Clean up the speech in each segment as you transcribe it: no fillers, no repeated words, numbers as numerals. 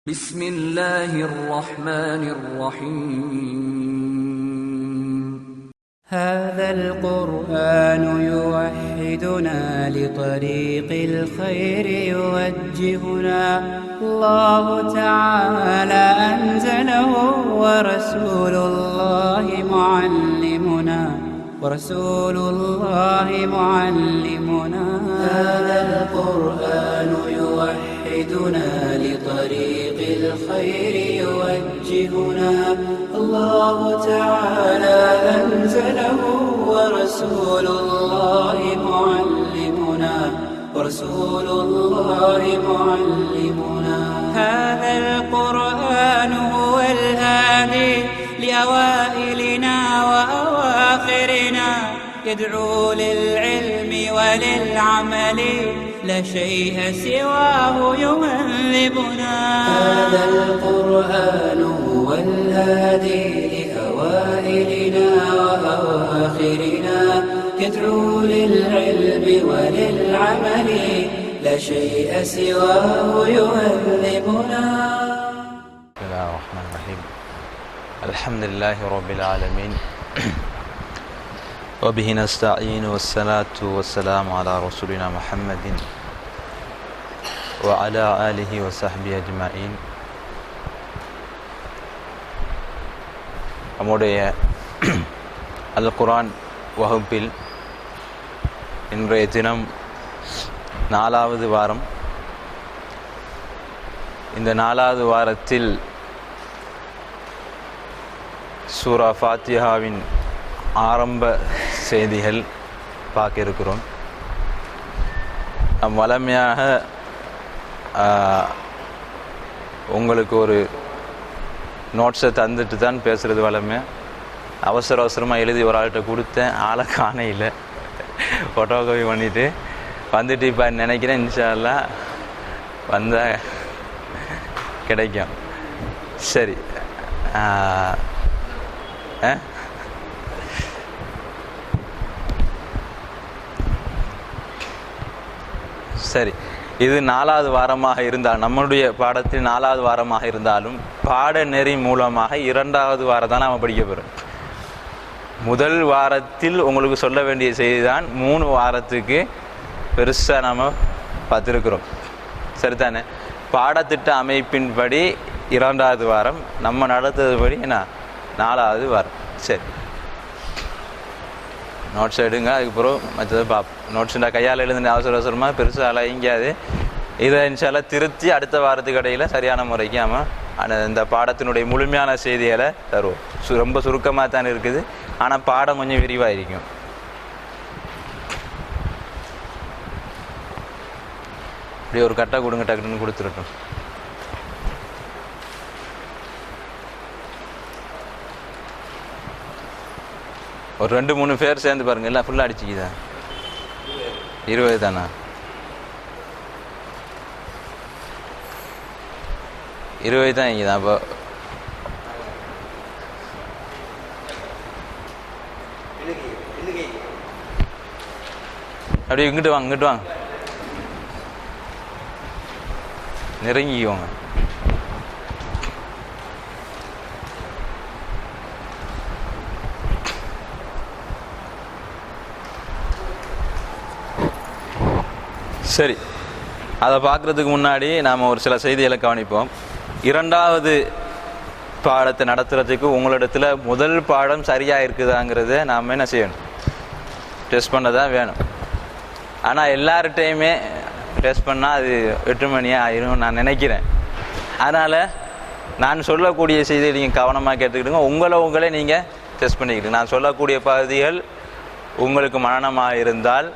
بسم الله الرحمن الرحيم هذا القرآن يوحدنا لطريق الخير يوجهنا الله تعالى أنزله ورسول الله معلمنا هذا القرآن يوحدنا لطريق الخير يوجهنا الله تعالى أنزله ورسول الله معلمنا هذا القرآن هو الهادي لأوائلنا وأواخرنا يدعو للعلم وللعمل لا شيء سواه يهذبنا هذا القرآن هو الهادي لأوائلنا وأواخرنا يدعو للعلم وللعمل لا شيء سواه يهذبنا. بسم الله الرحمن الرحيم. الحمد لله رب العالمين وبه نستعين والصلاة والسلام على رسولنا محمد وعلى آله وصحبه أجمعين. நம்முடைய அல் குர்ஆன் வகுப்பில் இன்றைய தினம் 4வது வாரம். இந்த 4வது வாரத்தில் சூரா ஃபாத்திஹாவின் ஆரம்ப செய்திகள் பார்க்க இருக்கிறோம். நம் வழமையாக உங்களுக்கு ஒரு நோட்ஸை தந்துட்டு தான் பேசுகிறது வழமை. அவசரமாக எழுதி ஒரு ஆள்கிட்ட கொடுத்தேன், ஆளை காணையில் ஃபோட்டோகாப்பி பண்ணிவிட்டு வந்துட்டு இப்போ நினைக்கிறேன் இன்ஷா அல்லாஹ் வந்தால் கிடைக்கும். சரி, சரி, இது 4வது வாரமாக இருந்தால், நம்மளுடைய பாடத்தில் 4வது வாரமாக இருந்தாலும் பாடநெறி மூலமாக 2வது வாரம் தான் நம்ம படிக்க போகிறோம். முதல் வாரத்தில் உங்களுக்கு சொல்ல வேண்டிய செய்தி தான் 3 வாரத்துக்கு பெருசாக நம்ம பார்த்துருக்குறோம். சரிதானே? பாடத்திட்ட அமைப்பின்படி 2வது வாரம், நம்ம நடத்துறதுபடி என்ன 4வது வாரம். சரி, நோட்ஸ் எடுங்க, அதுக்கப்புறம் மற்றது பார்ப்போம். நோட்ஸுண்டா கையால் எழுதுன அவசரமாக பெருசாக அலைங்காது. இதை இன்ஷால்லாம் திருத்தி அடுத்த வாரத்துக்கு இடையில் சரியான முறைக்கு நம்ம இந்த பாடத்தினுடைய முழுமையான செய்திகளை தருவோம். ரொம்ப சுருக்கமாக தான் இருக்குது, ஆனால் பாடம் கொஞ்சம் விரிவாக இருக்கும். இப்படி ஒரு கட்டை கொடுங்க, டக்குன்னு கொடுத்துருட்டோம். ஒரு 2-3 பேர் சேர்ந்து பாருங்க, எல்லாம் ஃபுல்லாக அடிச்சுக்குதா? 20 தானா? 20 தான் இங்கே தான். அப்போ அப்படியே இங்கிட்டு வாங்க, இங்கிட்டு வாங்க, நெருங்கிக்குவோங்க. சரி, அதை பார்க்குறதுக்கு முன்னாடி நாம் ஒரு சில செய்திகளை கவனிப்போம். 2வது பாடத்தை நடத்துகிறதுக்கு உங்களிடத்தில் முதல் பாடம் சரியாக இருக்குதாங்கிறத நாம் என்ன செய்யணும்? டெஸ்ட் பண்ண தான் வேணும். ஆனால் எல்லார்கிட்டையுமே டெஸ்ட் பண்ணால் அது 8 மணி ஆயிரும் நான் நினைக்கிறேன். அதனால் நான் சொல்லக்கூடிய செய்தியை நீங்கள் கவனமாக கேட்டுக்கிட்டுங்க. உங்களே நீங்கள் டெஸ்ட் பண்ணிக்கிட்டு, நான் சொல்லக்கூடிய பகுதிகள் உங்களுக்கு மனனமாக இருந்தால்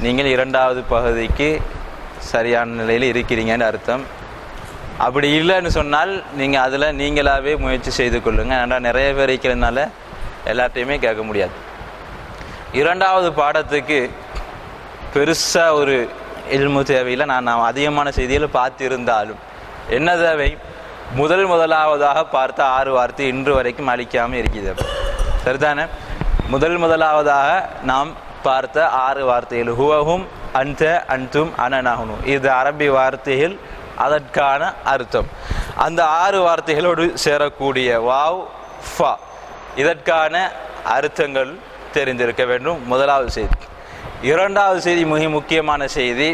நீங்கள் 2வது பகுதிக்கு சரியான நிலையில் இருக்கிறீங்கன்னு அர்த்தம். அப்படி இல்லைன்னு சொன்னால் நீங்கள் அதில் நீங்களாகவே முயற்சி செய்து கொள்ளுங்கள். ஏன்னா நிறைய பேர் இருக்கிறதுனால எல்லாத்தையுமே கேட்க முடியாது. 2வது பாடத்துக்கு பெருசாக ஒரு இல்மு தேவையில் நான் அதிகமான செய்திகளை பார்த்திருந்தாலும் என்ன தேவை? முதலாவதாக பார்த்த 6 வார்த்தை இன்று வரைக்கும் அழிக்காமல் இருக்குது. சரிதானே? முதலாவதாக நாம் பார்த்த 6 வார்த்தைகள் ஹுவஹும் அன்த அன்தும் அனனஹுனு. இது அரபி வார்த்தைகள் அதற்கான அர்த்தம். அந்த 6 வார்த்தைகளோடு சேரக்கூடிய வாவ் ஃபா இதற்கான அர்த்தங்கள் தெரிந்திருக்க வேண்டும். முதலாவது செய்தி. இரண்டாவது செய்தி மிக முக்கியமான செய்தி.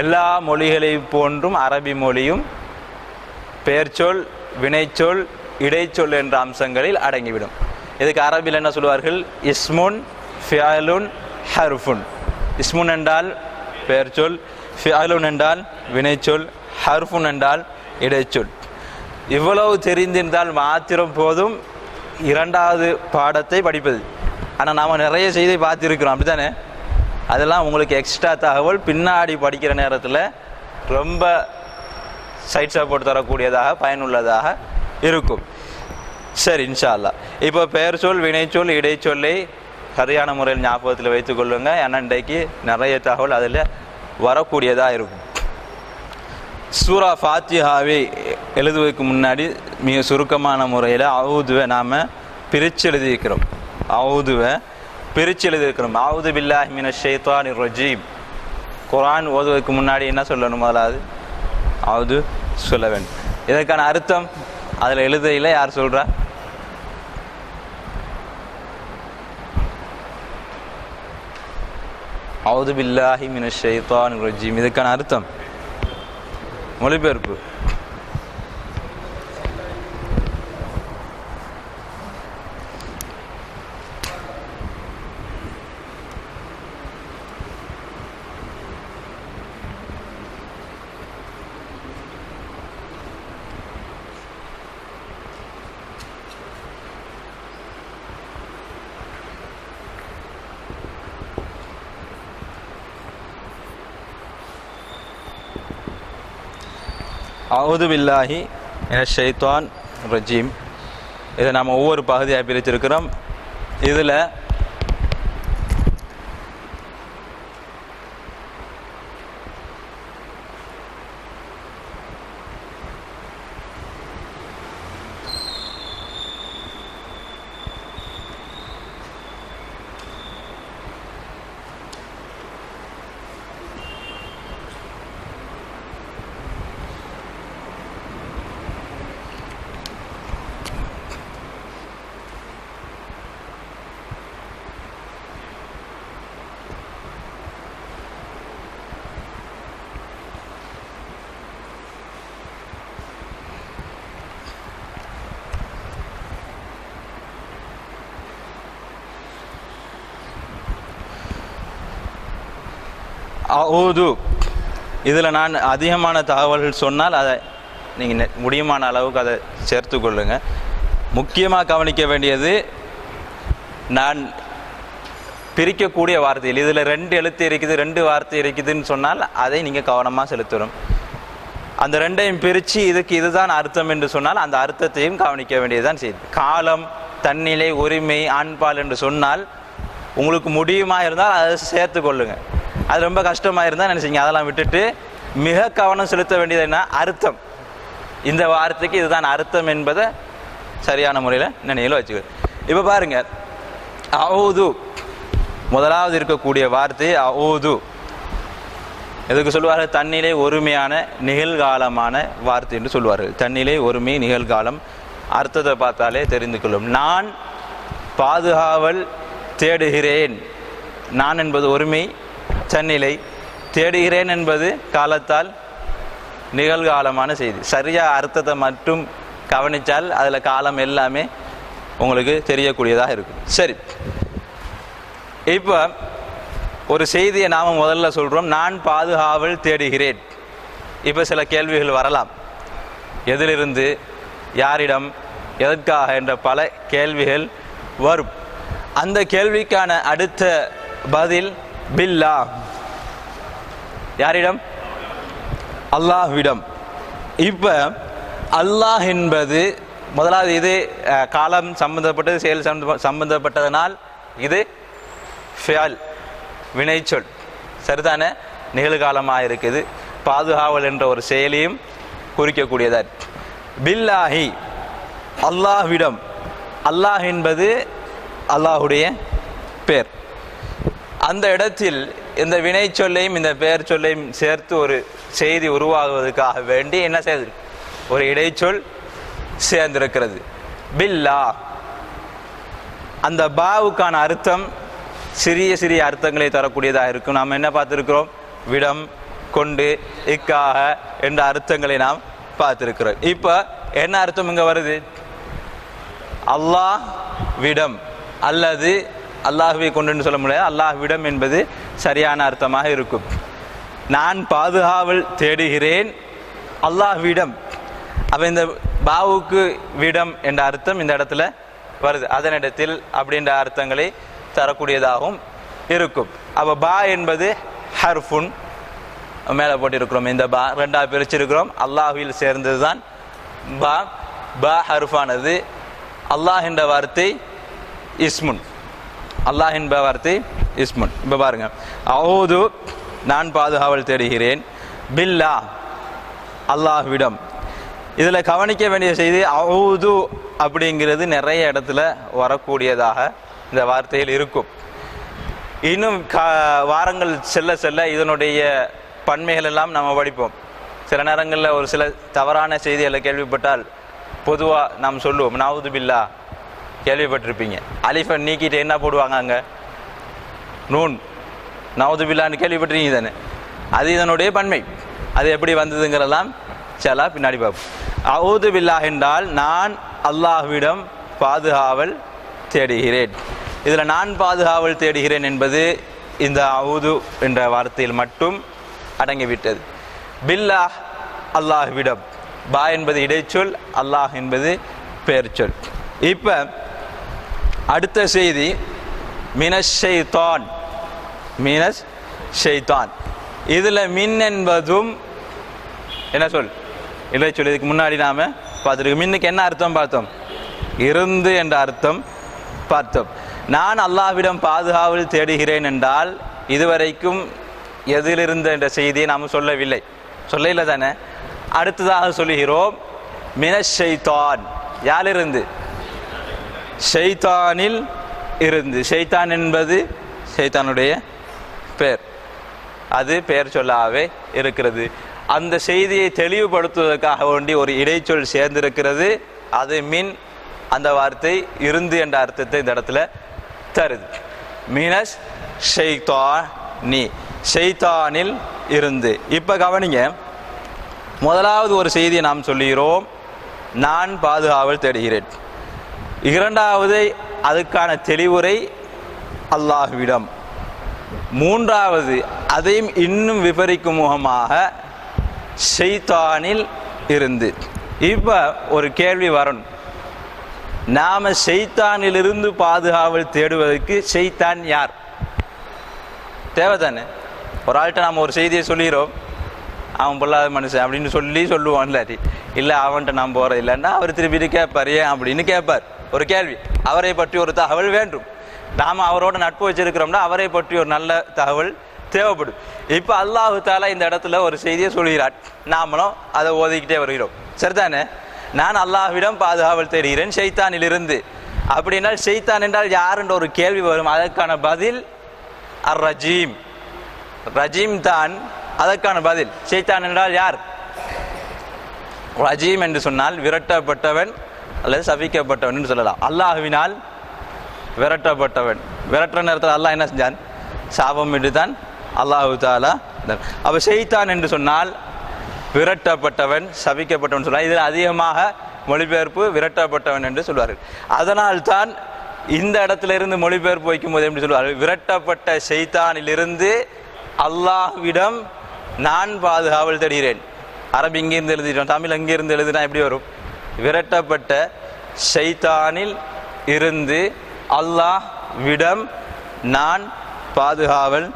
எல்லா மொழிகளை போன்றும் அரபி மொழியும் பெயர்ச்சொல், வினைச்சொல், இடைச்சொல் என்ற அம்சங்களில் அடங்கிவிடும். இதுக்கு அரபியில் என்ன சொல்வார்கள்? இஸ்முன், ஃபிஅலுன், ஹர்ஃபுன். இஸ்முன் என்றால் பெயர்ச்சொல், ஃபிஅலுன் என்றால் வினைச்சொல், ஹர்ஃபுன் என்றால் இடைச்சொல். இவ்வளவு தெரிந்திருந்தால் மாத்திரம் போதும் இரண்டாவது பாடத்தை படிப்பது. ஆனால் நாம் நிறைய செய்தி பார்த்துருக்கிறோம், அப்படி தானே? அதெல்லாம் உங்களுக்கு எக்ஸ்ட்ரா தகவல் பின்னாடி படிக்கிற நேரத்தில் ரொம்ப சைட் சப்போர்ட் தரக்கூடியதாக பயனுள்ளதாக இருக்கும். சரி, இன்ஷா அல்லாஹ். இப்போ பெயர்ச்சொல், வினைச்சொல், இடைச்சொல்லை சரியான முறையில் ஞாபகத்தில் வைத்துக் கொள்ளுங்க. ஏன்னா இன்றைக்கு நிறைய தகவல் அதில் வரக்கூடியதாக இருக்கும். சூரா ஃபாத்திஹாவை எழுதுவதற்கு முன்னாடி மிக சுருக்கமான முறையில் அவுதுவை நாம் பிரித்து எழுதியிருக்கிறோம். அவுதுவை பிரித்து எழுதியிருக்கிறோம். அவுது பில்லாஹி மினஷ் ஷைத்தானிர் ரஜீம். குர்ஆன் ஓதுவதற்கு முன்னாடி என்ன சொல்லணும்? முதலாவது அவுது சொல்ல வேண்டும். இதற்கான அர்த்தம் அதில் எழுதையில் யார் சொல்கிறா? அவுது பில்லாஹி மினஷ் ஷைத்தானிர் ரஜீம். இதுக்கான அர்த்தம் மொழிபெயர்ப்பு. அவுது பில்லாஹி மினஷ் ஷைத்தான் ரஜீம். இதை நாம் ஒவ்வொரு பகுதியாக பிரித்திருக்கிறோம். இதில் அவுது இதில் நான் அதிகமான தகவல்கள் சொன்னால் அதை நீங்கள் முடியுமான அளவுக்கு அதை சேர்த்து கொள்ளுங்க. முக்கியமாக கவனிக்க வேண்டியது, நான் பிரிக்கக்கூடிய வார்த்தையில் இதில் 2 எழுத்து இருக்குது, 2 வார்த்தை இருக்குதுன்னு சொன்னால் அதை நீங்கள் கவனமாக செலுத்தணும். அந்த 2ஐயும் பிரித்து இதுக்கு இதுதான் அர்த்தம் என்று சொன்னால் அந்த அர்த்தத்தையும் கவனிக்க வேண்டியதுதான் செய்யுது. காலம், தன்னிலை, உரிமை, ஆண்பால் என்று சொன்னால் உங்களுக்கு முடியுமா இருந்தால் அதை சேர்த்து கொள்ளுங்க. அது ரொம்ப கஷ்டமாக இருந்தால் நினைச்சிங்க அதெல்லாம் விட்டுட்டு மிக கவனம் செலுத்த வேண்டியது என்ன? அர்த்தம். இந்த வார்த்தைக்கு இதுதான் அர்த்தம் என்பதை சரியான முறையில் நினைவில் வச்சுக்க. இப்போ பாருங்க, அவுது முதலாவது இருக்கக்கூடிய வார்த்தை அவுது. எதுக்கு சொல்லுவார்கள்? தன்னிலை ஒருமையான நிகழ்காலமான வார்த்தை என்று சொல்வார்கள். தன்னிலை ஒருமை நிகழ்காலம். அர்த்தத்தை பார்த்தாலே தெரிந்து கொள்ளும். நான் பாதுகாவல் தேடுகிறேன். நான் என்பது ஒருமை தன்னிலை, தேடுகிறேன் என்பது காலத்தால் நிகழ்காலமான செய்தி. சரியாக அர்த்தத்தை மட்டும் கவனித்தால் அதில் காலம் எல்லாமே உங்களுக்கு தெரியக்கூடியதாக இருக்கும். சரி, இப்போ ஒரு செய்தியை நாம் முதல்ல சொல்கிறோம், நான் பாதுகாவல் தேடுகிறேன். இப்போ சில கேள்விகள் வரலாம். எதிலிருந்து, யாரிடம், எதற்காக என்ற பல கேள்விகள் வரும். அந்த கேள்விக்கான அடுத்த பதில் பில்லா. யாரிடம்? அல்லாஹ்விடம். இப்போ அல்லாஹ் என்பது முதலாவது இது காலம் சம்பந்தப்பட்டது, செயல் சம்பந்தப்பட்டதனால் இது ஃபியால் வினைச்சொல், சரிதானே? நிகழ்காலமாக இருக்குது. பாதுகாவல் என்ற ஒரு செயலையும் குறிக்கக்கூடியதா. பில்லாஹி அல்லாஹ்விடம். அல்லாஹ் என்பது அல்லாஹுடைய பேர். அந்த இடத்தில் இந்த வினை சொல்லையும் இந்த பெயர் சொல்லையும் சேர்த்து ஒரு செய்தி உருவாகுவதற்காக வேண்டி என்ன செய்து ஒரு இடைச்சொல் சேர்ந்திருக்கிறது. பில்லா, அந்த பாவுக்கான அர்த்தம் சிறிய சிறிய அர்த்தங்களை தரக்கூடியதாக இருக்கும். நாம் என்ன பார்த்திருக்கிறோம்? விடம், கொண்டு, இக்காக என்ற அர்த்தங்களை நாம் பார்த்திருக்கிறோம். இப்ப என்ன அர்த்தம் இங்க வருது? அல்லாஹ் விடம் அல்லது அல்லாஹ்வை கொண்டுன்னு சொல்ல முடியாது. அல்லாஹ் விடம் என்பது சரியான அர்த்தமாக இருக்கும். நான் பாதுகாவல் தேடுகிறேன் அல்லாஹ்விடம். அப்ப இந்த பாவுக்கு விடம் என்ற அர்த்தம் இந்த இடத்துல வருது. அதனிடத்தில் அப்படின்ற அர்த்தங்களை தரக்கூடியதாகவும் இருக்கும். அப்ப பா என்பது ஹர்ஃபுன், மேலே போட்டிருக்கிறோம். இந்த பா ரெண்டாவது பிரிச்சிருக்கிறோம். அல்லாஹ்வில் சேர்ந்தது தான் பா. பா ஹர்ஃபானது. அல்லாஹ் என்ற வார்த்தை இஸ்முன். அல்லாஹ் என்ற வார்த்தை இஸ்முன். இப்போ பாருங்க, அஊது நான் பாதுகாவல் தேடுகிறேன், பில்லா அல்லாஹ்விடம். இதில் கவனிக்க வேண்டிய செய்தி, அஊது அப்படிங்கிறது நிறைய இடத்துல வரக்கூடியதாக இந்த வார்த்தையில் இருக்கும். இன்னும் வாரங்கள் செல்ல செல்ல இதனுடைய பன்மைகள் எல்லாம் நம்ம படிப்போம். சில நேரங்களில் ஒரு சில தவறான செய்திகளை கேள்விப்பட்டால் பொதுவாக நாம் சொல்லுவோம் நவுது பில்லா, கேள்விப்பட்டிருப்பீங்க. அலிஃபை நீக்கிட்டு என்ன போடுவாங்க அங்கே? நூன். நவுது பில்லான்னு கேள்விப்பட்டிருக்கீங்க தானே? அது இதனுடைய பன்மை. அது எப்படி வந்ததுங்கிறதெல்லாம் சில பின்னாடி பார்ப்போம். அஊது பில்லா என்றால் நான் அல்லாஹ்விடம் பாதுகாவல் தேடுகிறேன். இதில் நான் பாதுகாவல் தேடுகிறேன் என்பது இந்த அஊது என்ற வார்த்தையில் மட்டும் அடங்கிவிட்டது. பில்லாஹ் அல்லாஹ்விடம். பா என்பது இடைச்சொல், அல்லாஹ் என்பது பெயர்ச்சொல். இப்போ அடுத்த செய்தி மினஷ் ஷைத்தான். மினஷ் ஷைத்தான். இதில் மின் என்பதும் என்ன சொல்? இடைச்சொல். இதுக்கு முன்னாடி நாம் பார்த்துருக்கோம். மின்னுக்கு என்ன அர்த்தம் பார்த்தோம்? இருந்து என்ற அர்த்தம் பார்த்தோம். நான் அல்லாஹ்விடம் பாதுகாவல் தேடுகிறேன் என்றால் இதுவரைக்கும் எதிலிருந்து என்ற செய்தியை நாம் சொல்லவில்லை. சொல்ல இல்லை தானே? அடுத்ததாக சொல்லுகிறோம் மினஷ் ஷைத்தான். யாரிலிருந்து? ஷைத்தானில் இருந்து. ஷைத்தான் என்பது ஷைத்தானுடைய பெயர். அது பெயர் சொல்லாவே இருக்கிறது. அந்த செய்தியை தெளிவுபடுத்துவதற்காக வேண்டி ஒரு இடைச்சொல் சேர்ந்திருக்கிறது. அது மின். அந்த வார்த்தை இருந்து என்ற அர்த்தத்தை இந்த இடத்துல தருது. மினஷ் ஷைத்தானி, ஷைத்தானில் இருந்து. இப்ப கவனிங்க, முதலாவது ஒரு செய்தியை நாம் சொல்லுகிறோம், நான் பாதுகாவல் தேடுகிறேன். இரண்டாவது அதுக்கான தெளிவுரை அல்லாஹ்விடம். மூன்றாவது அதையும் இன்னும் விபரிக்கும் முகமாக ஷைத்தானில் இருந்து. இப்ப ஒரு கேள்வி வரணும். நாம ஷைத்தானிலிருந்து பாதுகாவல் தேடுவதற்கு ஷைத்தான் யார்? தேவைதானே? ஒரு ஆள்கிட்ட நாம் ஒரு செய்தியை சொல்லிடுறோம், அவன் பொல்லாத மனுஷன் அப்படின்னு சொல்லுவான். இல்லாட்டி இல்லை அவன்கிட்ட நாம் போகிறது இல்லைன்னா அவர் திருப்பி கேட்பார், ஏன் அப்படின்னு கேட்பார். ஒரு கேள்வி, அவரை பற்றி ஒரு தகவல் வேண்டும். நாம் அவரோட நட்பு வச்சிருக்கிறோம்னா அவரை பற்றி ஒரு நல்ல தகவல் தேவைப்படும். இப்போ அல்லாஹ் தாலா இந்த இடத்துல ஒரு செய்தியை சொல்கிறார், நாமளும் அதை ஓதிக்கிட்டே வருகிறோம். சரிதானே? நான் அல்லாஹ்விடம் பாதுகாவல் தேடுகிறேன் ஷைத்தானிலிருந்து. அப்படின்னால் ஷைத்தான் என்றால் யார் என்ற ஒரு கேள்வி வரும். அதற்கான பதில் அர் ரஜீம். ரஜீம் தான் அதற்கான பதில். ஷைத்தான் என்றால் யார்? ரஜீம் என்று சொன்னால் விரட்டப்பட்டவன் அல்லது சபிக்கப்பட்டவன் என்று சொல்லலாம். அல்லாஹ்வினால் விரட்டப்பட்டவன். விரட்டுற நேரத்தில் அல்லாஹ் என்ன செஞ்சான்? சாபம் என்று தான் அல்லாஹு தாலா. அப்ப ஷைத்தான் என்று சொன்னால் விரட்டப்பட்டவன், சபிக்கப்பட்டவன் சொல்றார். இதில் அதிகமாக மொழிபெயர்ப்பு விரட்டப்பட்டவன் என்று சொல்வார்கள். அதனால் தான் இந்த இடத்துல இருந்து மொழிபெயர்ப்பு வைக்கும் போது எப்படி சொல்வார்கள்? விரட்டப்பட்ட ஷைத்தானிலிருந்து அல்லாஹ்விடம் நான் பாதுகாவல் தேடுகிறேன். அரபி இங்கிருந்து எழுதிட்டோம், தமிழ் அங்கிருந்து எழுதினா எப்படி வரும்? விரட்டப்பட்ட ஷைத்தானில் இருந்து அல்லாஹ்விடம் நான் பாதுகாவல்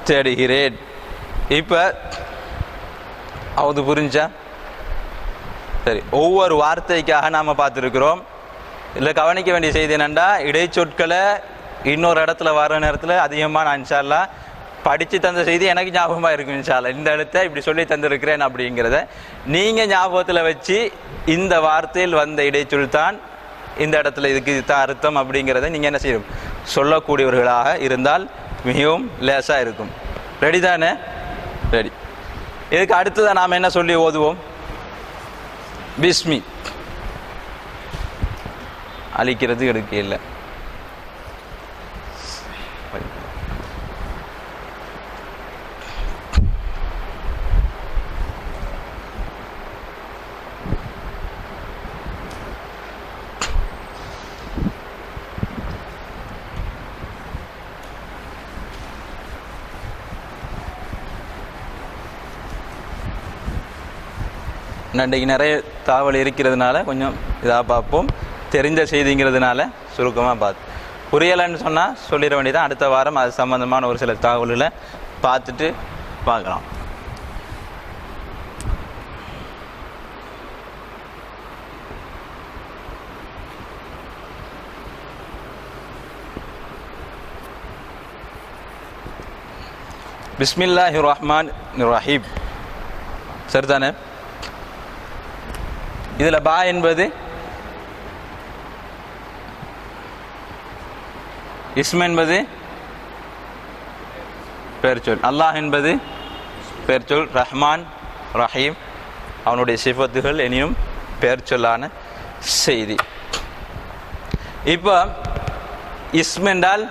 தேடுகிறேன். இப்ப அது புரிஞ்சா? சரி, ஒவ்வொரு வார்த்தைக்காக நாம பார்த்துருக்கிறோம். இல்லை கவனிக்க வேண்டிய செய்தி என்னென்னா, இடைச்சொற்களை இன்னொரு இடத்துல வர நேரத்தில் அதிகமாக நான் இன்ஷா அல்லாஹ் படித்து தந்த செய்தி எனக்கு ஞாபகமாக இருக்கும். இன்ஷா அல்லாஹ் இந்த இடத்த இப்படி சொல்லி தந்திருக்கிறேன் அப்படிங்கிறத நீங்கள் ஞாபகத்தில் வச்சு இந்த வார்த்தையில் வந்த இடைச்சொல் தான் இந்த இடத்துல இதுக்கு தான் அர்த்தம் அப்படிங்கிறத நீங்கள் என்ன செய்யணும்? சொல்லக்கூடியவர்களாக இருந்தால் மிகவும் லேசாக இருக்கும். ரெடி தானே? ரெடி. இதுக்கு அடுத்ததான் நாம் என்ன சொல்லி ஓதுவோம்? பிஸ்மி. அழிக்கிறது எடுக்க இல்லை. இன்றைக்கு நிறைய தகவல் இருக்கிறதுனால கொஞ்சம் இதாக பார்ப்போம். தெரிஞ்ச செய்திங்கிறதுனால சுருக்கமாக பார்த்து புரியலைன்னு சொன்னால் சொல்லிட வேண்டியதான். அடுத்த வாரம் அது சம்பந்தமான ஒரு சில தகவல்களை பார்த்துட்டு பார்க்கலாம். பிஸ்மில்லாஹிர் ரஹ்மானிர் ரஹீம். சரிதானே? இதில் பா என்பது இஸ்ம் என்பது பெயர்ச்சொல், அல்லாஹ் என்பது பெயர்ச்சொல், ரஹ்மான் ரஹீம் அவனுடைய சிஃபத்துகள் இனியும் பெயர்ச்சொல்லான செய்தி. இப்போ இஸ்ம் என்றால்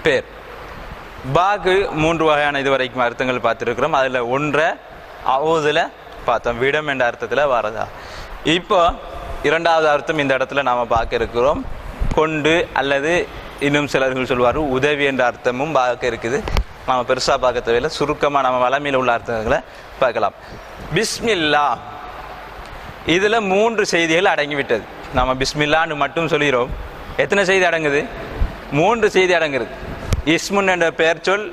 பேர். பாக்கு 3 வகையான இதுவரைக்கும் அர்த்தங்கள் பார்த்துருக்கிறோம். அதில் ஒன்றை அவுதில் பார்த்தோம், விடம் என்ற அர்த்தத்தில் வரதா. இப்போ இரண்டாவது அர்த்தம் இந்த இடத்துல நாம் பார்க்க இருக்கிறோம். கொண்டு அல்லது இன்னும் சிலர்கள் சொல்வார் உதவி என்ற அர்த்தமும் பார்க்க இருக்குது. நாம் பெருசாக பார்க்க தேவையில்லை, சுருக்கமாக நம்ம வளமையில் உள்ள அர்த்தங்களை பார்க்கலாம். பிஸ்மில்லா இதில் 3 செய்திகள் அடங்கிவிட்டது. நம்ம பிஸ்மில்லான்னு மட்டும் சொல்கிறோம். எத்தனை செய்தி அடங்குது? 3 செய்தி அடங்குது. இஸ்முன் என்ற பெயர் சொல்,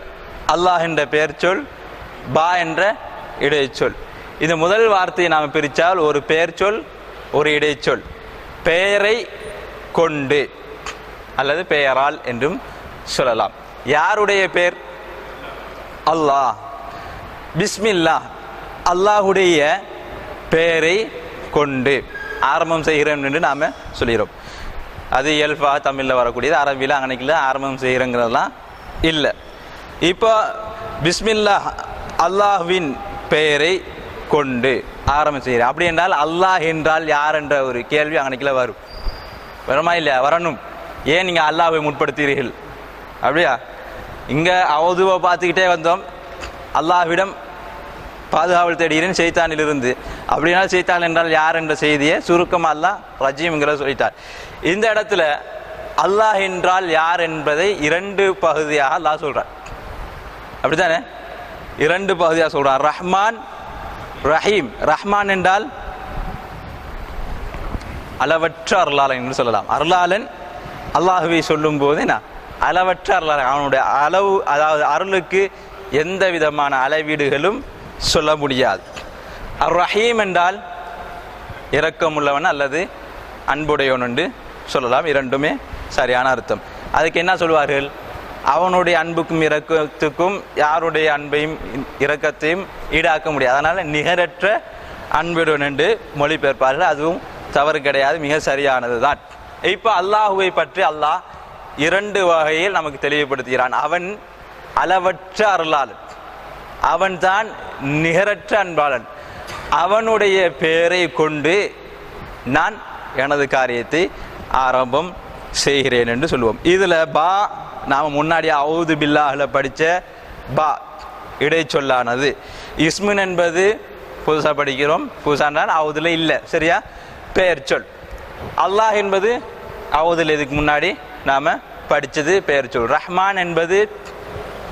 அல்லாஹ் என்ற பெயர் சொல், பா என்ற இடைச்சொல். இந்த முதல் வார்த்தையை நாம் பிரித்தால் ஒரு பெயர் சொல், ஒரு இடைச்சொல். பெயரை கொண்டு அல்லது பெயரால் என்றும் சொல்லலாம். யாருடைய பெயர்? அல்லாஹ். பிஸ்மில்லா அல்லாஹுடைய பெயரை கொண்டு ஆரம்பம் செய்கிறோம் என்று நாம் சொல்கிறோம். அது இயல்பா தமிழில் வரக்கூடியது. அரபியில் அங்கனைக்கில் ஆரம்பம் செய்கிறங்கிறதெல்லாம் இல்லை. இப்போ பிஸ்மில்லா அல்லாஹ்வின் பெயரை கொண்டு ஆரம்பம் செய்கிறேன். அப்படி என்றால் அல்லாஹ் என்றால் யார் என்ற ஒரு கேள்வி அங்கனைக்கில் வரும். வருமா இல்லையா? வரணும். ஏன் நீங்கள் அல்லாஹ்வை முற்படுத்துகிறீர்கள்? அப்படியா? இங்கே அவதுவை பார்த்துக்கிட்டே வந்தோம். அல்லாஹ்விடம் பாதுகாவல் தேடுகிறேன் சைத்தானிலிருந்து. அப்படின்னா சைத்தான் என்றால் யார் என்ற செய்தியை சுருக்கமாக அல்லாஹ் ரஜீம்ங்கிறத சொல்லிட்டார். இந்த இடத்துல அல்லாஹ் என்றால் யார் என்பதை 2 பகுதியாக அல்லாஹ் சொல்கிறார். அப்படித்தானே? 2 பகுதியாக சொல்கிறார். ரஹ்மான் ரஹீம். ரஹ்மான் என்றால் அளவற்ற அருளாளன் என்று சொல்லலாம். அருளாளன் அல்லாஹுவை சொல்லும் போது அளவற்ற அருளாளன். அவனுடைய அளவு, அதாவது அருளுக்கு எந்த விதமான அளவீடுகளும் சொல்ல முடியாது. அர் ரஹீம் என்றால் இரக்கமுள்ளவன் அல்லது அன்புடையவன் என்று சொல்லலாம். 2மே சரியான அர்த்தம். அதுக்கு என்ன சொல்வார்கள்? அவனுடைய அன்புக்கும் இரக்கத்துக்கும் யாருடைய அன்பையும் இரக்கத்தையும் ஈடாக்க முடியாது. அதனால் நிகரற்ற அன்புடன் என்று மொழிபெயர்ப்பார்கள். அதுவும் தவறு கிடையாது, மிக சரியானது தான். இப்போ அல்லாஹுவை பற்றி அல்லாஹ் 2 வகையில் நமக்கு தெளிவுபடுத்துகிறான். அவன் அளவற்ற அருளாளன், அவன் தான் நிகரற்ற அன்பாளன். அவனுடைய பெயரை கொண்டு நான் எனது காரியத்தை ஆரம்பம் செய்கிறேன் என்று சொல்லுவோம். இதில் பா நாம் முன்னாடி அவுது பில்லாஹில் படித்த பா இடைச்சொல்லானது. இஸ்மின் என்பது புதுசாக படிக்கிறோம். புதுசான்றால் அவுதில் இல்லை, சரியா? பெயர் சொல். அல்லாஹ் என்பது அவுதில் இதுக்கு முன்னாடி நாம் படித்தது பெயர் சொல். ரஹ்மான் என்பது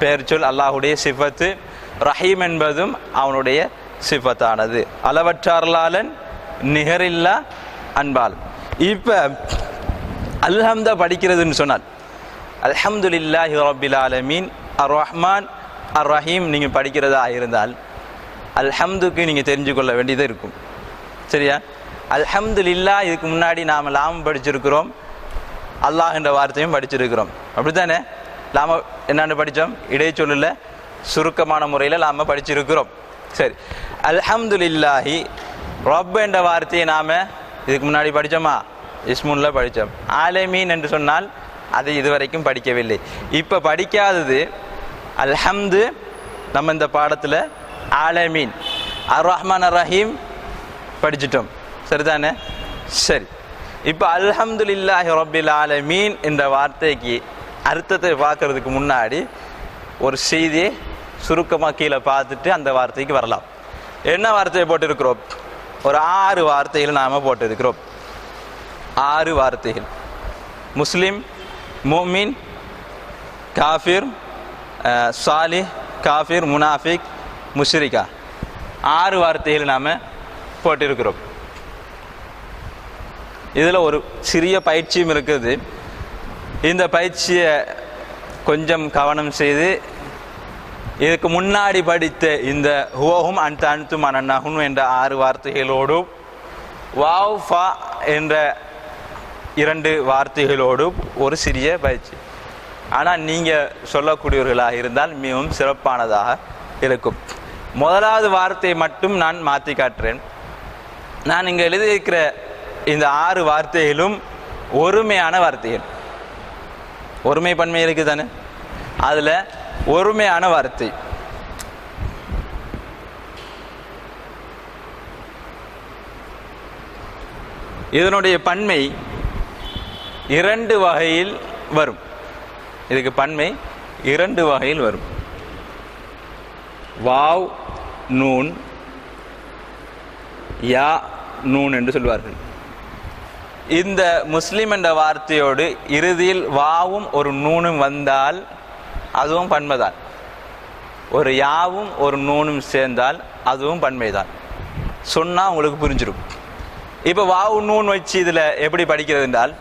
பெயர் சொல், அல்லாஹுடைய சிஃபத்து. ரஹீம் என்பதும் அவனுடைய சிஃபத்தானது. அளவற்ற அருளாளன், நிகரில்லா அன்பாளன். இப்போ அல்ஹம்த படிக்கிறதுன்னு சொன்னால் அல்ஹம்துலில்லாஹி ரப்பில் ஆலமீன் அர் ரஹ்மான் அர் ரஹீம் நீங்கள் படிக்கிறதா இருந்தால் அல்ஹம்துக்கு நீங்கள் தெரிஞ்சு கொள்ள வேண்டியது இருக்கும், சரியா? அல்ஹம்துலில்லா இதுக்கு முன்னாடி நாம் லாம் படிச்சிருக்கிறோம், அல்லாஹ் என்ற வார்த்தையும் படிச்சிருக்கிறோம். அப்படித்தானே? லாம என்னென்னு படித்தோம்? இடைச்சொல்லில் சுருக்கமான முறையில் நாம் படிச்சிருக்கிறோம். சரி, அல்ஹம்துலில்லாஹி ரப் என்ற வார்த்தையை நாம் இதுக்கு முன்னாடி படித்தோமா? இஸ்முனில் படித்தோம். ஆலமீன் என்று சொன்னால் அதை இதுவரைக்கும் படிக்கவில்லை. இப்போ படிக்காதது அல்ஹம்து நம்ம இந்த பாடத்தில் ஆலமீன், அர் ரஹ்மான் அர் ரஹீம் படிச்சிட்டோம், சரிதானே? சரி, இப்போ அல்ஹம்துலில்லாஹி ரப்பில் ஆலமீன் என்ற வார்த்தைக்கு அர்த்தத்தை பார்க்கறதுக்கு முன்னாடி ஒரு செய்தியை சுருக்கமாக கீழே பார்த்துட்டு அந்த வார்த்தைக்கு வரலாம். என்ன வார்த்தையை போட்டிருக்கிறோம்? ஒரு 6 வார்த்தைகள் நாம் போட்டிருக்கிறோம். 6 வார்த்தைகள்: முஸ்லிம், முஃமின், காஃபிர், சாலிஹ், காஃபிர், முனாஃபிக், முஷ்ரிகா. 6 வார்த்தைகள் நாம் போட்டிருக்கிறோம். இதில் ஒரு சிறிய பயிற்சியும் இருக்குது. இந்த பயிற்சியை கொஞ்சம் கவனம் செய்து இதுக்கு முன்னாடி படித்த இந்த ஹுவஹும் அன்த அன்தும் அனன்னஹும் என்ற 6 வார்த்தைகளோடு வாவ் ஃபா என்ற 2 வார்த்தைகளோடு ஒரு சிறிய பயிற்சி. ஆனால் நீங்கள் சொல்லக்கூடியவர்களாக இருந்தால் மிகவும் சிறப்பானதாக இருக்கும். முதலாவது வார்த்தையை மட்டும் நான் மாற்றி காட்டுறேன். நான் இங்கே எழுதியிருக்கிற இந்த 6 வார்த்தைகளும் ஒருமையான வார்த்தைகள். ஒருமை பன்மை இருக்குது தானே, அதில் ஒருமையான வார்த்தை. இதனுடைய பன்மை 2 வகையில் வரும். இதுக்கு பன்மை 2 வகையில் வரும். வாவ் நூன், யா நூன் என்று சொல்வார்கள். இந்த முஸ்லிம் என்ற வார்த்தையோடு இறுதியில் வாவும் ஒரு நூனும் வந்தால் அதுவும் பன்மைதான். ஒரு யாவும் ஒரு நூனும் சேர்ந்தால் அதுவும் பன்மைதான். சொன்னால் உங்களுக்கு புரிஞ்சிடும். இப்போ வாவு நூன் வச்சு இதில் எப்படி படிக்கிறது என்றால்,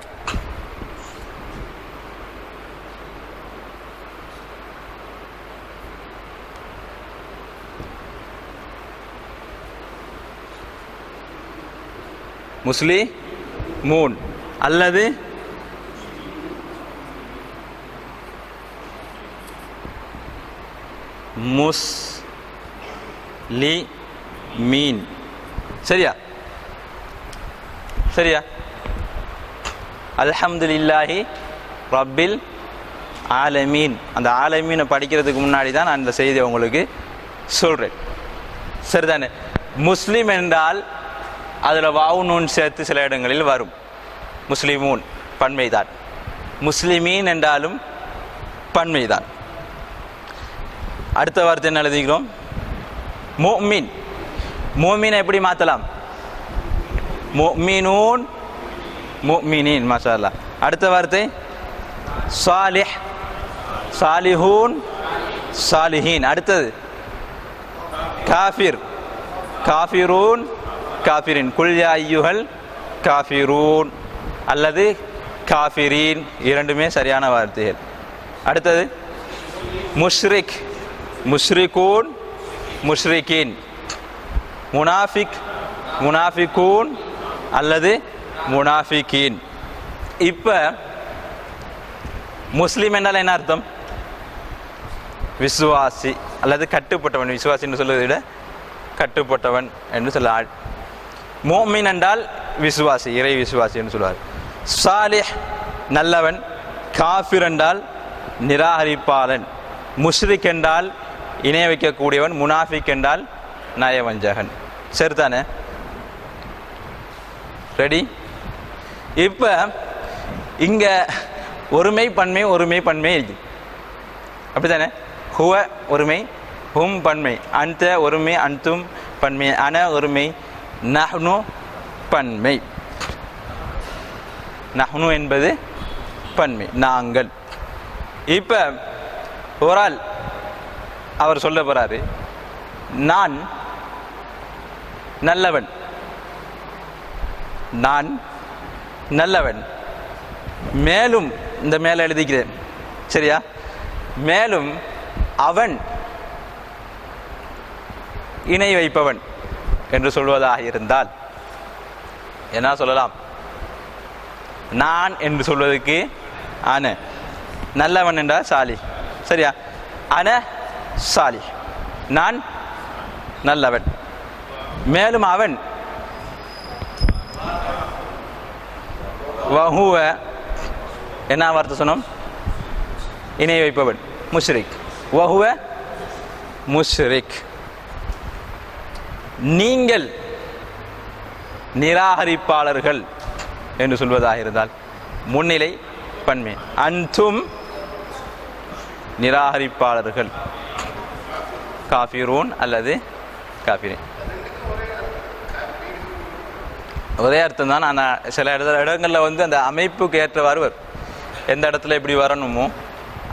முஸ்லி மூன் அல்லது முஸ்லி மீன். சரியா? சரியா? அல்ஹம்துலில்லாஹி ரப்பில் ஆலமீன். அந்த ஆலமீனை படிக்கிறதுக்கு முன்னாடி தான் நான் இந்த செய்தியை உங்களுக்கு சொல்கிறேன், சரிதானே? முஸ்லிம் என்றால் அதில் வாவு நூன் சேர்த்து சில இடங்களில் வரும். முஸ்லிமூன் பன்மைதான். முஸ்லிமீன் என்றாலும் பன்மைதான். அடுத்த வார்த்தை என்ன எழுதிக்கிறோம்? முஃமின். முஃமினை எப்படி மாற்றலாம்? முஃமினூன், முஃமினீன். மாஷா அல்லாஹ். அடுத்த வார்த்தை சாலிஹ், சாலிஹூன், சாலிஹீன். அடுத்தது காஃபிர், காஃபிரூன், காஃபிரின். குல் யா அய்யுஹல் காஃபிரூன் அல்லது காஃபிரீன், இரண்டுமே சரியான வார்த்தைகள். அடுத்தது முஷ்ரிக், முஷ்ரிகூன், முஷ்ரிகீன். முனாஃபிக், முனாஃபிகூன் அல்லது முனாஃபிகீன். இப்போ முஸ்லீம் என்றால் என்ன அர்த்தம்? விசுவாசி அல்லது கட்டுப்பட்டவன். விசுவாசி என்று சொல்வதை விட கட்டுப்பட்டவன் என்று சொல்ல. முஃமின் என்றால் விசுவாசி, இறை விசுவாசி என்று சொல்வார். சாலிஹ் நல்லவன். காஃபிர் என்றால் நிராகரிப்பாளன். முஷ்ரிக் என்றால் இணை வைக்கக்கூடியவன். முனாஃபிக் என்றால் நயவஞ்சகன். சரிதானே? ரெடி? இப்போ இங்கே ஒருமை பன்மை, ஒருமை பன்மை இருக்கு, அப்படித்தானே? ஹுவ ஒருமை, ஹும் பன்மை. அந்த ஒருமை, அன்தும் பன்மை. அன ஒருமை, நஹ்னு பன்மை. நஹ்னு என்பது பன்மை, நாங்கள். இப்போ ஒரு ஆள் அவர் சொல்ல போறாரு, நான் நல்லவன், நான் நல்லவன். மேலும் இந்த மேல எழுதிக்கிறேன், சரியா? மேலும் அவன் இணை வைப்பவன் என்று சொல்வதாக இருந்தால் என்ன சொல்லலாம்? நான் என்று சொல்வதற்கு அன. நல்லவன் என்றால் சாலி, சரியா? அன சாலி, நான் நல்லவன். மேலும் அவன் வஹுவ என்ன வார்த்தை சொன்னோம்? இணை வைப்பவன், முஷ்ரிக். வஹுவ முஷ்ரிக். நீங்கள் நிராகரிப்பாளர்கள் என்று சொல்வதாக இருந்தால் முன்னிலை பன்மை. அன்தும் நிராகரிப்பாளர்கள், காஃபிரூன் அல்லது காஃபிரின் ஒரே அர்த்தம் தான். ஆனால் சில இடங்களில் வந்து அந்த அமைப்புக்கு ஏற்றவாறு வரும். எந்த இடத்துல எப்படி வரணுமோ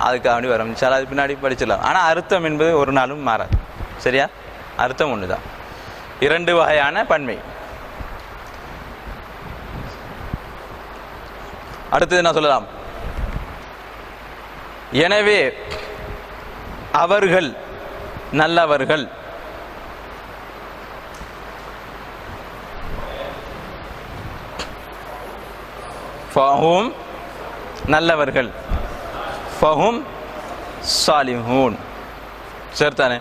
அதுக்காக வேண்டி வரும். சில அது பின்னாடி படிச்சிடலாம். ஆனால் அர்த்தம் என்பது ஒரு நாளும் மாறாது. சரியா? அர்த்தம் ஒன்று தான். 2 வகையான பன்மை. அடுத்தது என்ன சொல்லலாம்? எனவே அவர்கள் நல்லவர்கள், ஃபஹும் நல்லவர்கள், ஃபஹும் சாலிஹூன். சரிதானே?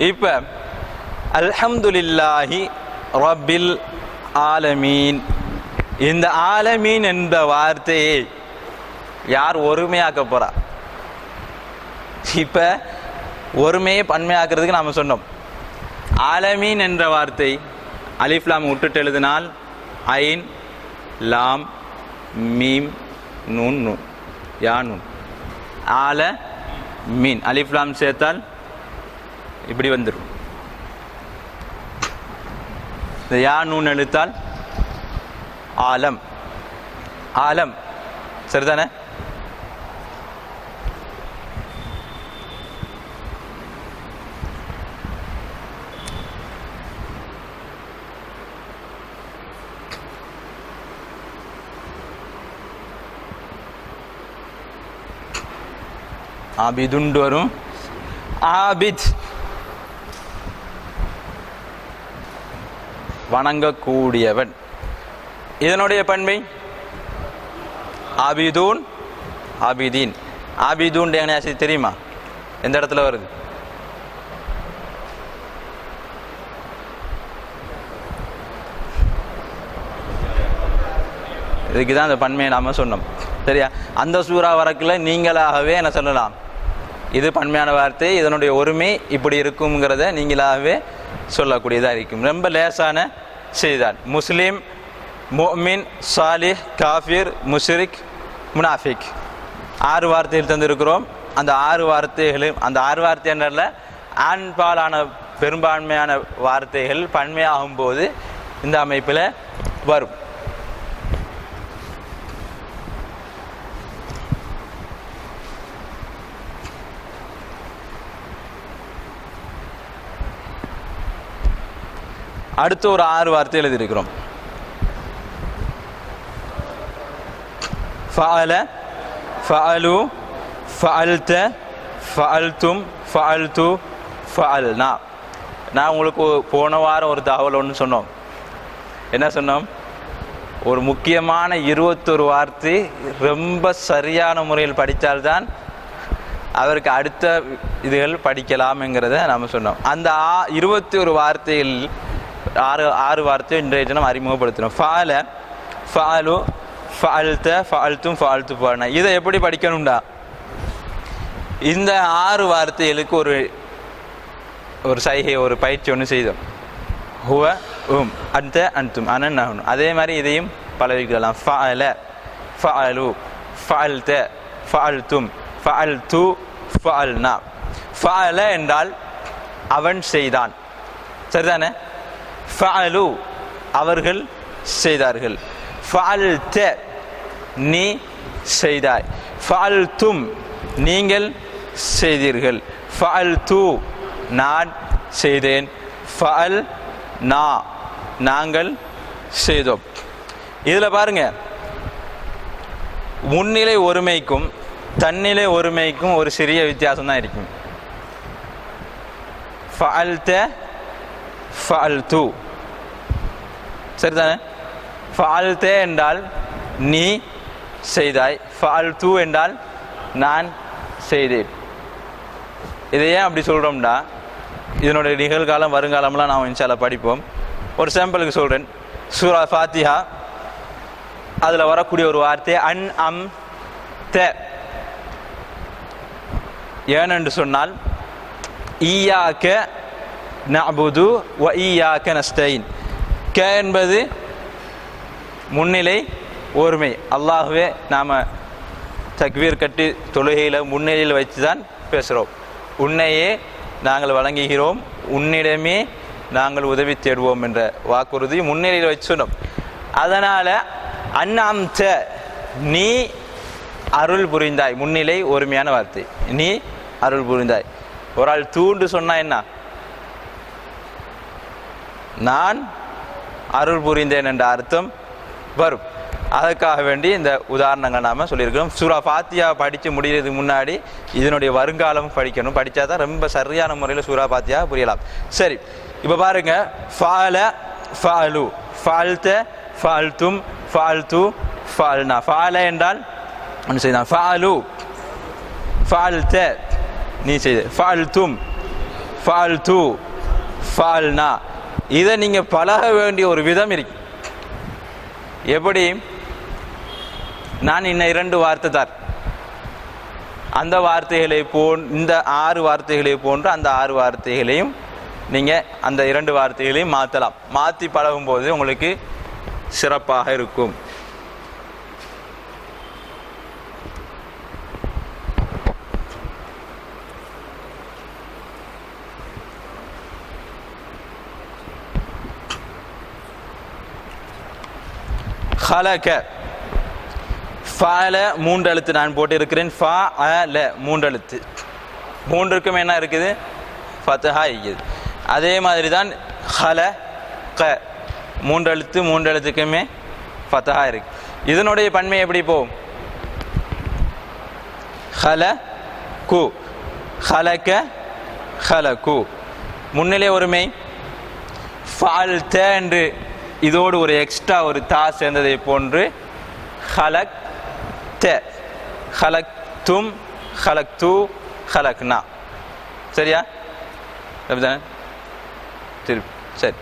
இப்ப அல்ஹம்துலில்லாஹி ரப்பில் ஆலமீன், இந்த ஆலமீன் என்ற வார்த்தையை யார் ஒருமையாக்க போறா? இப்ப ஒருமையை பன்மையாக்குறதுக்கு நாம சொன்னோம். ஆலமீன் என்ற வார்த்தை அலிஃப் லாம் விட்டுட்டு எழுதினால் ஐன் லாம் மீம் நூன் நூன் யா நூன். ஆல மீன் அலிஃப் லாம் சேர்த்தால் இப்படி வந்துடும். இந்த யா நூன் எழுத்தால் ஆலம், ஆலம். சரிதானே? ஆபிதுண்டு வரும். ஆபித் வணங்கக்கூடியவன். இதனுடைய பன்மை ஆபிதூன் ஆபிதீன். ஆபிதூன் தெரியுமா? எந்த இடத்துல வருது? இதுக்கு தான் அந்த பன்மையை நாம சொன்னோம். சரியா? அந்த சூறா வரக்குள்ள நீங்களாகவே என்ன சொல்லலாம்? இது பன்மையான வார்த்தை, இதனுடைய ஒருமை இப்படி இருக்குங்கிறத நீங்களாகவே சொல்லக்கூடியதாக இருக்கும். ரொம்ப லேசான செய்தான். முஸ்லீம், முஃமின், சாலிஹ், காஃபிர், முஷ்ரிக், முனாஃபிக் 6 வார்த்தைகள் தந்திருக்கிறோம். அந்த 6 வார்த்தைகளும், அந்த 6 வார்த்தை என்றல ஆண்பாலான பெரும்பான்மையான வார்த்தைகள் பன்மையாகும் போது இந்த அமைப்பில் வரும். அடுத்து ஒரு 6 வார்த்தை எழுதியிருக்கிறோம். ஃபஅல, ஃபஅலு, ஃபஅல்த, ஃபஅல்தும், ஃபஅல்து, ஃபஅல்னா. நான் உங்களுக்கு போன வாரம் ஒரு தகவல் ஒன்று சொன்னோம். என்ன சொன்னோம்? ஒரு முக்கியமான 21 வார்த்தை ரொம்ப சரியான முறையில் படித்தால்தான் அவருக்கு அடுத்த இதுகள் படிக்கலாம்ங்கிறத நாம் சொன்னோம். அந்த 21 வார்த்தைகள் 6 வார்த்தையை இன்றைய தினம் அறிமுகப்படுத்தினோம். ஃபஅல, ஃபஅலு, ஃபஅல்த, ஃபஅல்தும், ஃபஅல்து, ஃபஅல்னா. இதை எப்படி படிக்கணும்டா? இந்த 6 வார்த்தைகளுக்கு ஒரு சைகை, ஒரு பயிற்சி ஒன்று செய்தோம். ஹுவ, அன்த, அன்தும், அனன், நஹ்னு. அதே மாதிரி இதையும் பலவிக்கலாம். ஃபஅல, ஃபஅலு, ஃபஅல்த, ஃபஅல்தும், ஃபஅல்து, ஃபஅல்னா. ஃபஅல என்றால் அவன் செய்தான். சரிதானே? ஃபஅலு அவர்கள் செய்தார்கள். ஃபஅல்த நீ செய்தாய். ஃபஅல்தும் நீங்கள் செய்தீர்கள். ஃபஅல்து நான் செய்தேன். ஃபஅல்னா நாங்கள் செய்தோம். இதில் பாருங்க, முன்னிலை ஒருமைக்கும் தன்னிலை ஒருமைக்கும் ஒரு சிறிய வித்தியாசம் தான் இருக்கும். ஃபஅல்த, ஃபஅல்து. சரிதானே? ஃபஅல்த என்றால் நீ செய்தாய். ஃபஅல்து என்றால் நான் செய்தேன். இதை ஏன் அப்படி சொல்கிறோம்டா, இதனுடைய நிகழ்காலம் வருங்காலம்லாம் நாம் இன்ஷால்லா படிப்போம். ஒரு சாம்பிளுக்கு சொல்கிறேன். சூரா ஃபாத்திஹா அதில் வரக்கூடிய ஒரு வார்த்தை அன் அம் ஏனென்று சொன்னால் ஈயாக்க நஅபுது வ ஈயாக்க நஸ்தஈன். க என்பது முன்னிலை ஒருமை. அல்லாஹ்வே நாம் தக்வீர் கட்டி தொழுகையில் முன்னிலையில் வச்சு தான் பேசுகிறோம். உன்னையே நாங்கள் வழங்குகிறோம், உன்னிடமே நாங்கள் உதவி தேடுவோம் என்ற வாக்குறுதி முன்னிலையில் வச்சு சொன்னோம். அதனால் அன்அம்த நீ அருள் புரிந்தாய், முன்னிலை ஒருமையான வார்த்தை, நீ அருள் புரிந்தாய். ஒரு ஆள் தூண்டு சொன்னா என்ன, நான் அருள் புரிந்தேன் என்ற அர்த்தம் வரும். அதற்காக வேண்டி இந்த உதாரணங்கள் நாம சொல்லியிருக்கிறோம். சூரா ஃபாத்தியா படித்து முடிகிறதுக்கு முன்னாடி இதனுடைய வருங்காலம் படிக்கணும். படித்தா தான் ரொம்ப சரியான முறையில் சூரா ஃபாத்தியா புரியலாம். சரி, இப்போ பாருங்க, ஃபால ஃபாலு, ஃபால்த ஃபால்தும், ஃபால்து ஃபால்னா. ஃபால என்றால் ஒன்று செய்தான், ஃபாலு ஃபால்த நீ செய்த, ஃபால்தும் ஃபால்து ஃபால்னா. இதை நீங்கள் பழக வேண்டிய ஒரு விதம் இருக்கு. எப்படி, நான் இன்னும் 2 வார்த்தை தான், அந்த வார்த்தைகளை இந்த 6 வார்த்தைகளை போன்று அந்த 6 வார்த்தைகளையும் நீங்கள் அந்த 2 வார்த்தைகளையும் மாற்றலாம். மாற்றி பழகும்போது உங்களுக்கு சிறப்பாக இருக்கும். ஹலக, ஃபால 3 எழுத்து நான் போட்டு இருக்கிறேன். ஃபா அல 3 எழுத்து, 3க்கும் என்ன இருக்குது, ஃபத்ஹா இருக்குது. அதே மாதிரி தான் ஹலக 3 எழுத்து, 3 எழுத்துக்குமே ஃபத்ஹா இருக்கு. இதனுடைய பன்மை எப்படி போகும், ஹலகு ஹலக ஹலகு. முன்னிலை ஒருமை, ஃபால்த என்று இதோடு ஒரு எக்ஸ்ட்ரா ஒரு தா சேர்ந்ததை போன்று ஹலக் த, ஹலக் தும், ஹலக் தூ, ஹலக்னா. சரியா, அப்படிதானே? சரி சரி.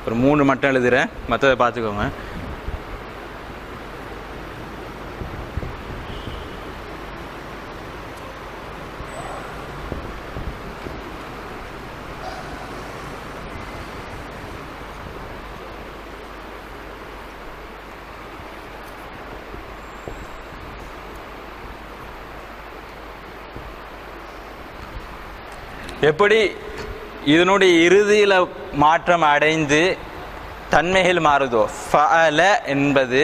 ஒரு 3 மட்டும் எழுதுகிறேன், மற்றதை பார்த்துக்கோங்க. எப்படி இதனுடைய இறுதியில் மாற்றம் அடைந்து தன்மைகள் மாறுதோ, ஃபஅல என்பது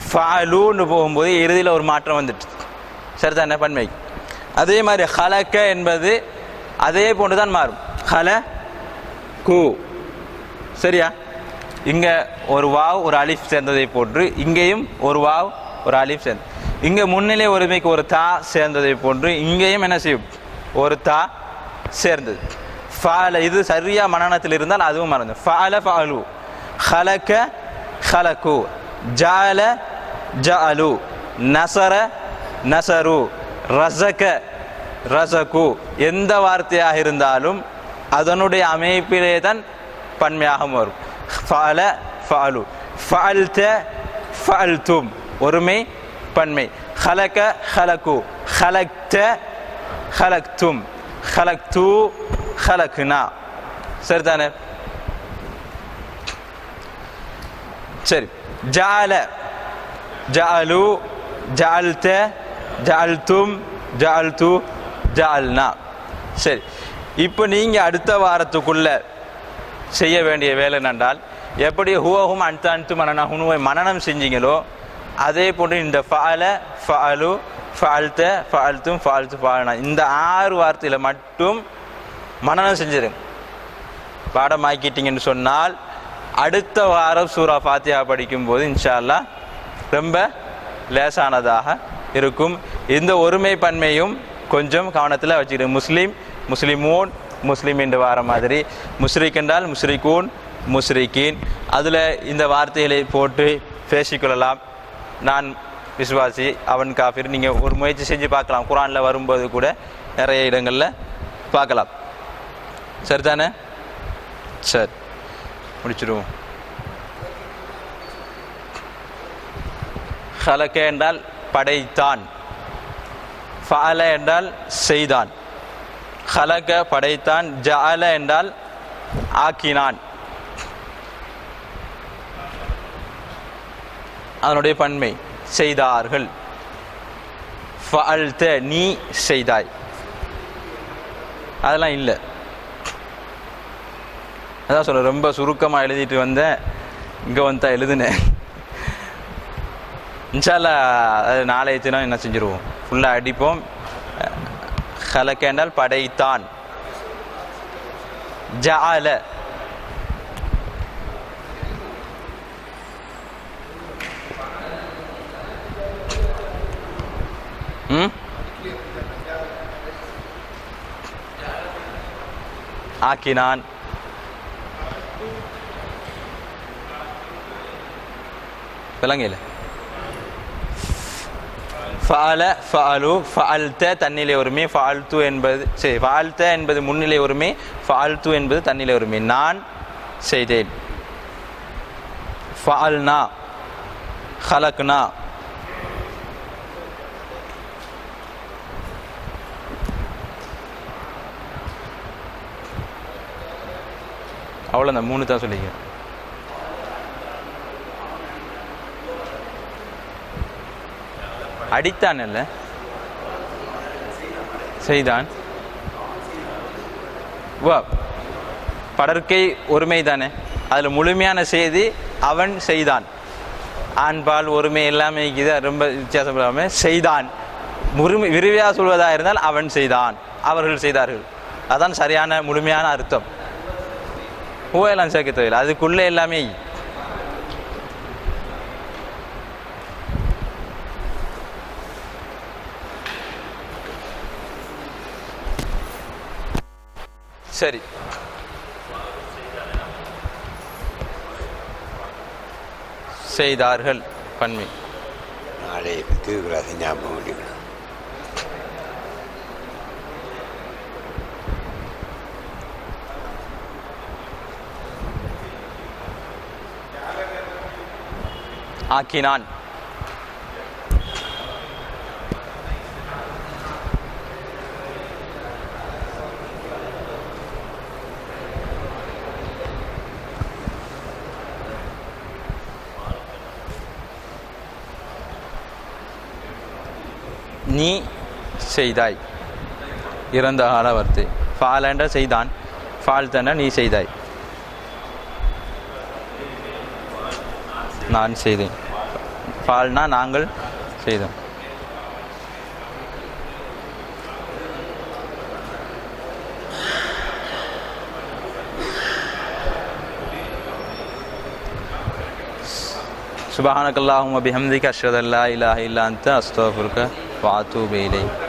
ஃபஅலூன்னு போகும்போது இறுதியில் ஒரு மாற்றம் வந்துட்டு, சரிதானே, பன்மை. அதே மாதிரி ஹலக்க என்பது அதே போன்று தான் மாறும், ஹலகு. சரியா, இங்கே ஒரு வாவ் ஒரு அலிஃப் சேர்ந்ததை போன்று இங்கேயும் ஒரு வாவ் ஒரு அலிஃப் சேர்ந்து, இங்கே முன்னிலை ஒருமைக்கு ஒரு தா சேர்ந்ததை போன்று இங்கேயும் என்ன செய்யும், ஒரு தா சேர்ந்தது. ஃபால இது சரியா மனனத்தில் இருந்தால் அதுவும் மறந்து. ஃபால ஃபாலு, ஹலக ஹலகு, ஜால ஜஅலு, நஸர நஸரு, ரஸக ரஸகு. எந்த வார்த்தையாக இருந்தாலும் அதனுடைய அமைப்பிலே தான் பன்மையாக வரும். ஃபால ஃபாலு, ஃபஅல்த ஃபஅல்தும் ஒருமை பன்மை. ஹலக ஹலகு, ஹலக்த ஹலக்தும், ஹலக்து ஹலக்னா. சரிதானே? சரி. ஜஅல ஜஅலு, ஜஅல்த ஜஅல்தும், ஜஅல்து ஜஅல்னா. சரி, இப்போ நீங்கள் அடுத்த வாரத்துக்குள்ள செய்ய வேண்டிய வேலை என்னென்றால், எப்படி ஹுவஹும் அன்த அன்து மனனா ஹுனுவை மனனம் செஞ்சீங்களோ அதே போன்று இந்த ஃபஅல ஃபஅலு ஃபஅல்த ஃபஅல்தும் ஃபஅல்து ஃபஅல்னா இந்த 6 வார்த்தையில் மட்டும் மனனம் செஞ்சிருங்க. பாடமாக்கிட்டீங்கன்னு சொன்னால் அடுத்த வாரம் சூரா ஃபாத்திஹா படிக்கும்போது இன்ஷா அல்லாஹ் ரொம்ப லேசானதாக இருக்கும். இந்த ஒருமை பன்மையும் கொஞ்சம் கவனத்தில் வச்சுக்கிறேன். முஸ்லீம் முஸ்லிமூன் முஸ்லீம் என்று வார மாதிரி, முஷ்ரிக் என்றால் முஷ்ரிகூன் முஸ்ரிகீன். அதில் இந்த வார்த்தைகளை போட்டு பேசிக்கொள்ளலாம். நான் விசுவாசி, அவன் காஃபிர். நீங்கள் ஒரு முயற்சி செஞ்சு பார்க்கலாம். குர்ஆனில் வரும்போது கூட நிறைய இடங்களில் பார்க்கலாம். சரிதானே? சரி, முடிச்சிடுவோம். ஹலக என்றால் படைத்தான், ஃபஅல என்றால் செய்தான். ஹலக படைத்தான், ஜஅல என்றால் ஆக்கினான். அதனுடைய பன்மை செய்தார்கள். ஃபஅல்த நீ செய்தாய். அதெல்லாம் இல்லை. அதான் சொல்ல ரொம்ப சுருக்கமாக எழுதிட்டு வந்தேன். இங்கே வந்து தான் எழுதுனேன். இன்ஷா அல்லாஹ் அது நாளைய தினம் என்ன செஞ்சுருவோம், ஃபுல்லாக அடிப்போம். ஹலக என்றால் படைத்தான். ஜஅல ஆக்கினான். விளங்கல. ஃபஅல ஃபஅலு ஃபஅல்த தன்னிலை ஒருமை, ஃபஅல்து என்பது சரி, ஃபஅல்த என்பது முன்னிலை ஒருமை, ஃபஅல்து என்பது தன்னிலை ஒருமை. நான் செய்தேன். ஃபஅல்னா ஹலக்னா. அவ்வளோதான், 3 தான் சொல்லிக்க. அடித்தான் அல்ல, செய்தான். வா படற்கை ஒருமை தானே, அதில் முழுமையான செய்தி அவன் செய்தான். ஆண்பால் ஒருமை எல்லாமே இது ரொம்ப வித்தியாசப்படாம செய்தான். விரிவாக சொல்வதாக இருந்தால் அவன் செய்தான், அவர்கள் செய்தார்கள். அதான் சரியான முழுமையான அர்த்தம். எல்லாம் சேர்க்க தேவையில்லை, அதுக்குள்ளே எல்லாமே. சரி, செய்தார்கள் பன்மை. நாளை திருக்குறாசி ஞாபகம் வச்சுக்கணும். ஆக்கினான். நீ செய்தாய். இறந்த கால வார்த்தை. ஃபால் என்ற செய்தான், ஃபால் தன நீ செய்தாய். நான் செய்தேன். ஃபால்னா நாங்கள் செய்தோம். சுப்ஹானக்கல்லாஹும்ம பிஹம்திக அஷ்ஹது அல்லா இலாஹா இல்லா அன்த அஸ்தக்ஃபிருக வ அத்தூபு இலைக்.